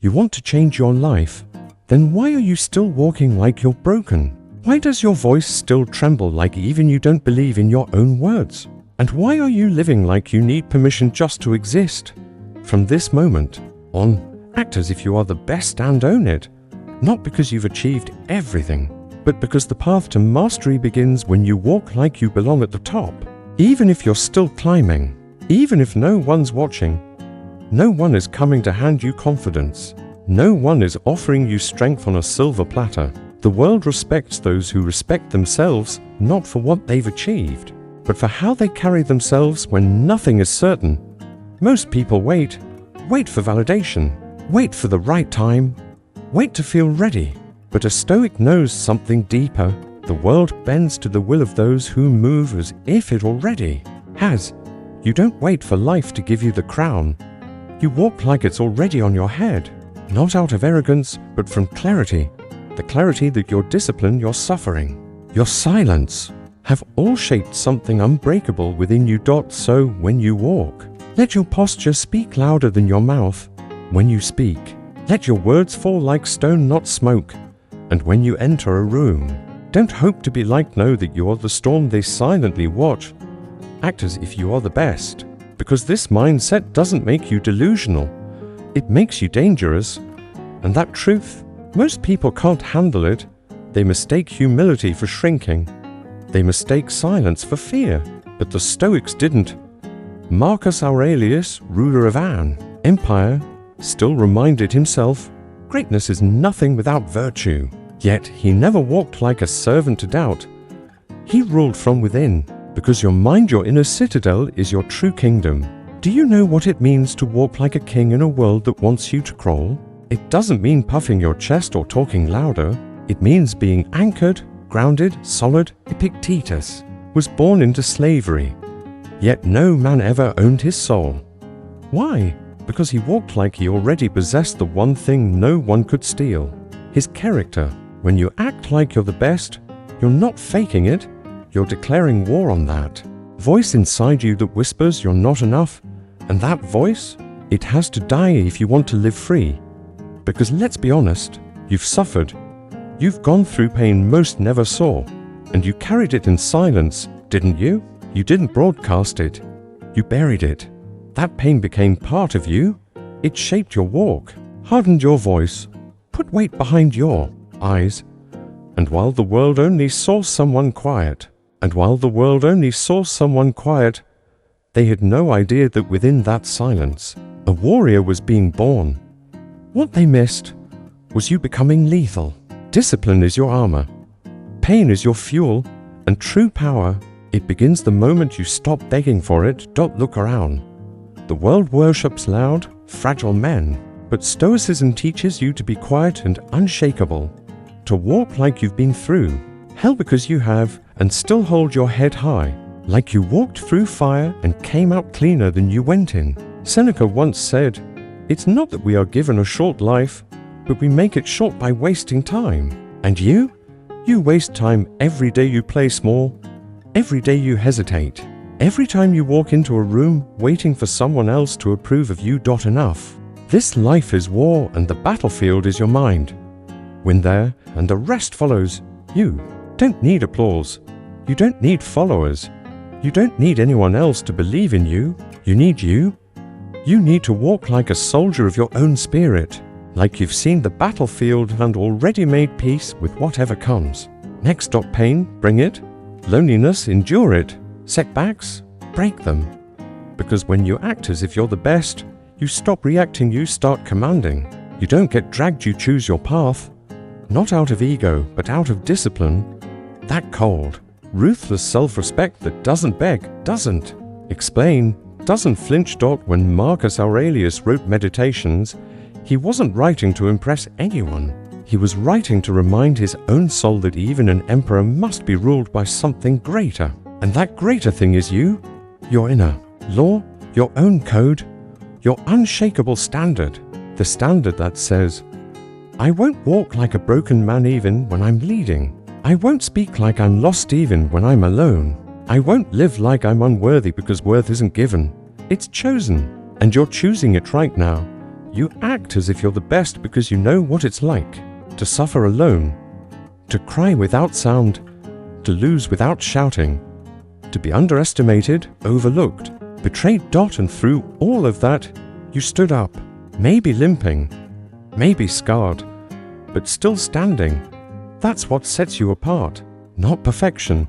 You want to change your life. Then why are you still walking like you're broken? Why does your voice still tremble like even you don't believe in your own words? And why are you living like you need permission just to exist? From this moment on, act as if you are the best and own it. Not because you've achieved everything, but because the path to mastery begins when you walk like you belong at the top. Even if you're still climbing, even if no one's watching, no one is coming to hand you confidence. No one is offering you strength on a silver platter. The world respects those who respect themselves, not for what they've achieved, but for how they carry themselves when nothing is certain. Most people wait for validation, wait for the right time, wait to feel ready. But a Stoic knows something deeper. The world bends to the will of those who move as if it already has. You don't wait for life to give you the crown. You walk like it's already on your head, not out of arrogance, but from clarity. The clarity that your discipline, your suffering, your silence have all shaped something unbreakable within you. So when you walk, let your posture speak louder than your mouth. When you speak, let your words fall like stone, not smoke. And when you enter a room, don't hope to be like, know that you are the storm they silently watch. Act as if you are the best, because this mindset doesn't make you delusional. It makes you dangerous. And that truth, most people can't handle it. They mistake humility for shrinking. They mistake silence for fear. But the Stoics didn't. Marcus Aurelius, ruler of an empire, still reminded himself, greatness is nothing without virtue. Yet he never walked like a servant to doubt. He ruled from within, because your mind, your inner citadel, is your true kingdom. Do you know what it means to walk like a king in a world that wants you to crawl? It doesn't mean puffing your chest or talking louder. It means being anchored, grounded, solid. Epictetus was born into slavery, yet no man ever owned his soul. Why? Because he walked like he already possessed the one thing no one could steal, his character. When you act like you're the best, you're not faking it, you're declaring war on that voice inside you that whispers you're not enough. And that voice, it has to die if you want to live free. Because let's be honest, you've suffered. You've gone through pain most never saw. And you carried it in silence, didn't you? You didn't broadcast it. You buried it. That pain became part of you. It shaped your walk, hardened your voice, put weight behind your eyes. And while the world only saw someone quiet, they had no idea that within that silence, a warrior was being born. What they missed was you becoming lethal. Discipline is your armor. Pain is your fuel. And true power, it begins the moment you stop begging for it. Don't look around. The world worships loud, fragile men. But Stoicism teaches you to be quiet and unshakable. To walk like you've been through hell because you have, and still hold your head high. Like you walked through fire and came out cleaner than you went in. Seneca once said, it's not that we are given a short life, but we make it short by wasting time. And you waste time every day you play small, every day you hesitate, every time you walk into a room waiting for someone else to approve of you. Enough. This life is war and the battlefield is your mind. Win there and the rest follows. You don't need applause. You don't need followers. You don't need anyone else to believe in you. You need you. You need to walk like a soldier of your own spirit, like you've seen the battlefield and already made peace with whatever comes. Next, pain, bring it. Loneliness, endure it. Setbacks, break them. Because when you act as if you're the best, you stop reacting, you start commanding. You don't get dragged, you choose your path. Not out of ego, but out of discipline. That cold, ruthless self-respect that doesn't beg, doesn't explain, doesn't flinch. When Marcus Aurelius wrote Meditations, he wasn't writing to impress anyone. He was writing to remind his own soul that even an emperor must be ruled by something greater. And that greater thing is you, your inner law, your own code, your unshakable standard. The standard that says, I won't walk like a broken man even when I'm leading. I won't speak like I'm lost even when I'm alone. I won't live like I'm unworthy because worth isn't given. It's chosen, and you're choosing it right now. You act as if you're the best because you know what it's like to suffer alone, to cry without sound, to lose without shouting, to be underestimated, overlooked, betrayed. And through all of that, you stood up, maybe limping, maybe scarred, but still standing. That's what sets you apart. Not perfection,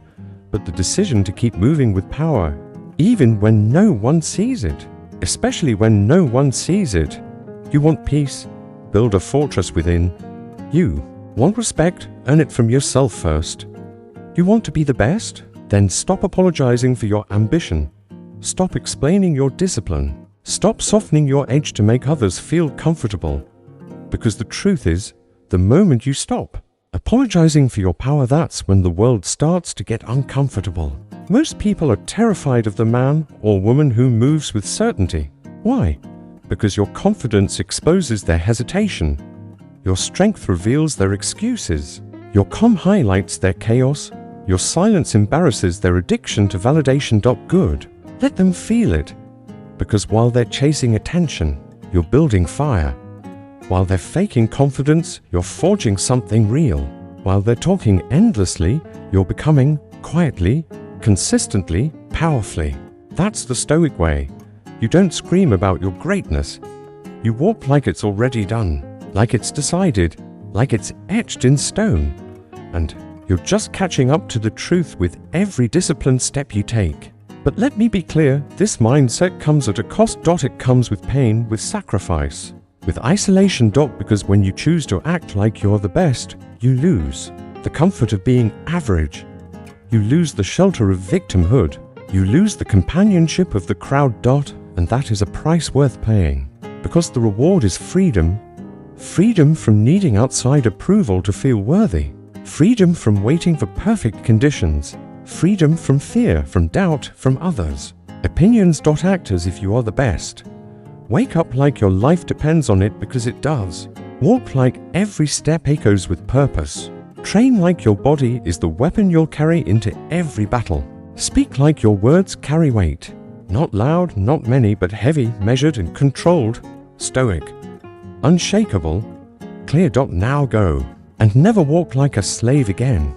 but the decision to keep moving with power, even when no one sees it. Especially when no one sees it. You want peace? Build a fortress within. You want respect? Earn it from yourself first. You want to be the best? Then stop apologizing for your ambition. Stop explaining your discipline. Stop softening your edge to make others feel comfortable. Because the truth is, the moment you stop apologizing for your power, that's when the world starts to get uncomfortable. Most people are terrified of the man or woman who moves with certainty. Why? Because your confidence exposes their hesitation. Your strength reveals their excuses. Your calm highlights their chaos. Your silence embarrasses their addiction to validation. Good. Let them feel it. Because while they're chasing attention, you're building fire. While they're faking confidence, you're forging something real. While they're talking endlessly, you're becoming, quietly, consistently, powerfully. That's the Stoic way. You don't scream about your greatness. You walk like it's already done, like it's decided, like it's etched in stone. And you're just catching up to the truth with every disciplined step you take. But let me be clear, this mindset comes at a cost. It comes with pain, with sacrifice, with isolation. Because when you choose to act like you're the best, you lose the comfort of being average. You lose the shelter of victimhood. You lose the companionship of the crowd. And that is a price worth paying. Because the reward is freedom. Freedom from needing outside approval to feel worthy. Freedom from waiting for perfect conditions. Freedom from fear, from doubt, from others. Opinions. Act as if you are the best. Wake up like your life depends on it, because it does. Walk like every step echoes with purpose. Train like your body is the weapon you'll carry into every battle. Speak like your words carry weight. Not loud, not many, but heavy, measured and controlled. Stoic. Unshakable. Clear. Now go. And never walk like a slave again.